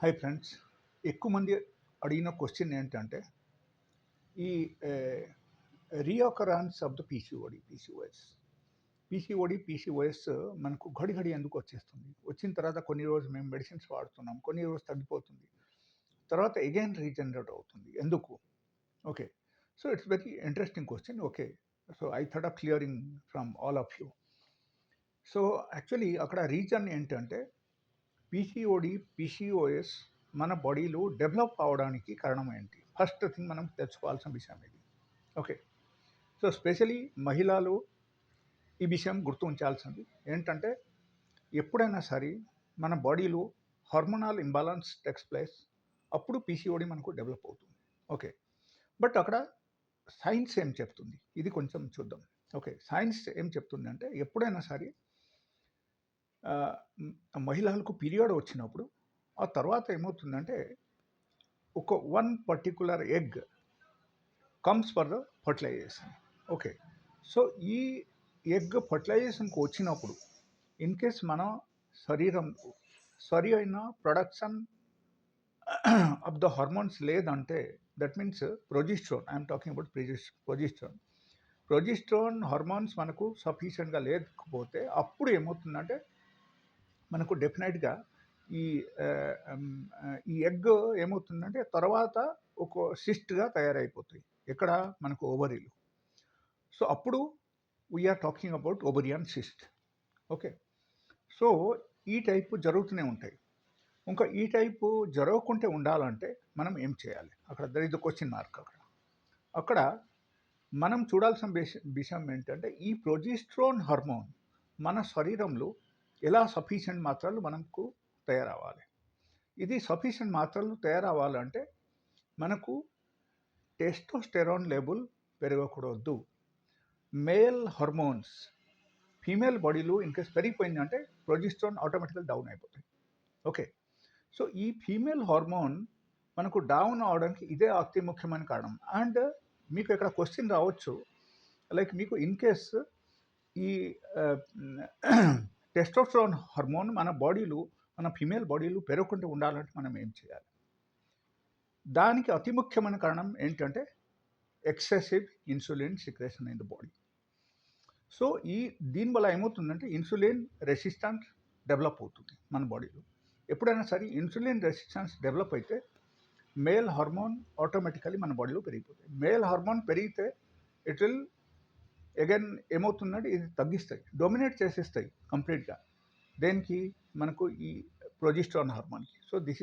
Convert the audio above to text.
Hi friends. ఎక్కువ మంది అడిగిన క్వశ్చన్ ఏంటంటే, ఈ రీఅకరెన్స్ ఆఫ్ ద పీసీఓఎస్ మనకు ఘడి ఎందుకు వచ్చేస్తుంది? వచ్చిన తర్వాత కొన్ని రోజులు మేము మెడిసిన్స్ వాడుతున్నాం. కొన్ని రోజులు తగ్గిపోతుంది. తర్వాత అగైన్ రీజనరేట్ అవుతుంది. ఎందుకు? Okay. So, it's very interesting question. Okay. So, I thought of clearing from all of you. So, actually అక్కడ రీజన్ ఏంటంటే పీసీఓఎస్ మన బాడీలో డెవలప్ అవ్వడానికి కారణం ఏంటి? ఫస్ట్ థింగ్ మనం తెలుసుకోవాల్సిన విషయం ఇది. ఓకే. సో, స్పెషలీ మహిళలు ఈ విషయం గుర్తుంచాల్సింది ఏంటంటే, ఎప్పుడైనా సరే మన బాడీలో హార్మోనల్ ఇంబాలన్స్ టేక్స్ ప్లేస్. అప్పుడు పీసీఓడి మనకు డెవలప్ అవుతుంది. ఓకే. బట్ అక్కడ సైన్స్ ఏం చెప్తుంది? ఇది కొంచెం చూద్దాం. ఓకే. సైన్స్ ఏం చెప్తుంది అంటే, ఎప్పుడైనా సరే మహిళలకు పీరియడ్ వచ్చినప్పుడు ఆ తర్వాత ఏమవుతుందంటే ఒక one particular egg comes for the fertilisation. Okay. So ఈ ఎగ్ ఫర్టిలైజేషన్కి వచ్చినప్పుడు ఇన్ కేస్ మన శరీరంలో సరి అయిన ప్రొడక్షన్ ఆఫ్ ద హార్మోన్స్ లేదంటే that means progesterone, I'm talking about progesterone hormones మనకు సఫిషియెంట్గా లేకపోతే అప్పుడు ఏమవుతుందంటే మనకు డెఫినెట్గా ఈ ఎగ్ ఏమవుతుందంటే తర్వాత ఒక సిస్ట్గా తయారైపోతాయి. ఎక్కడ? మనకు ఓవరీలు. సో అప్పుడు we're talking about ovarian cyst. Okay. So ఈ టైపు జరుగుతూనే ఉంటాయి. ఇంకా ఈ టైపు జరగకుంటే ఉండాలంటే మనం ఏం చేయాలి? అక్కడ there is the question mark. అక్కడ మనం చూడాల్సిన విషయం ఏంటంటే, ఈ ప్రొజెస్ట్రాన్ హార్మోన్ మన శరీరంలో ఎలా సఫిషియెంట్ మాత్రలు మనకు తయారవ్వాలి. ఇది సఫిషియెంట్ మాత్రలు తయారవ్వాలంటే మనకు టెస్టోస్టెరాన్ లెవెల్ పెరగకూడదు. మేల్ హార్మోన్స్ ఫీమేల్ బాడీలో ఇన్కేస్ పెరిగిపోయిందంటే ప్రొజెస్ట్రాన్ ఆటోమేటిక్గా డౌన్ అయిపోతాయి. ఓకే. సో ఈ ఫీమేల్ హార్మోన్ మనకు డౌన్ అవడానికి ఇదే అతి ముఖ్యమైన కారణం. అండ్ మీకు ఇక్కడ క్వశ్చన్ రావచ్చు, లైక్ మీకు ఇన్ కేస్ ఈ టెస్టోస్టెరాన్ హార్మోన్ మన బాడీలో, మన ఫీమేల్ బాడీలో పెరగకుండా ఉండాలంటే మనం ఏం చేయాలి? దానికి అతి ముఖ్యమైన కారణం ఏంటంటే excessive insulin secretion in the body. So దీనివల్ల ఏమవుతుందంటే ఇన్సులిన్ రెసిస్టెన్స్ డెవలప్ అవుతుంది మన బాడీలో. ఎప్పుడైనా సరే ఇన్సులిన్ రెసిస్టెన్స్ డెవలప్ అయితే మేల్ హార్మోన్ ఆటోమేటికలీ మన బాడీలో పెరిగిపోతాయి. మేల్ హార్మోన్ పెరిగితే ఇట్ విల్ అగైన్ ఏమవుతుందంటే ఇది తగ్గిస్తాయి, డొమినేట్ చేసేస్తాయి కంప్లీట్గా. దేనికి? మనకు ఈ ప్రొజెస్ట్రాన్ హార్మోన్కి. So this is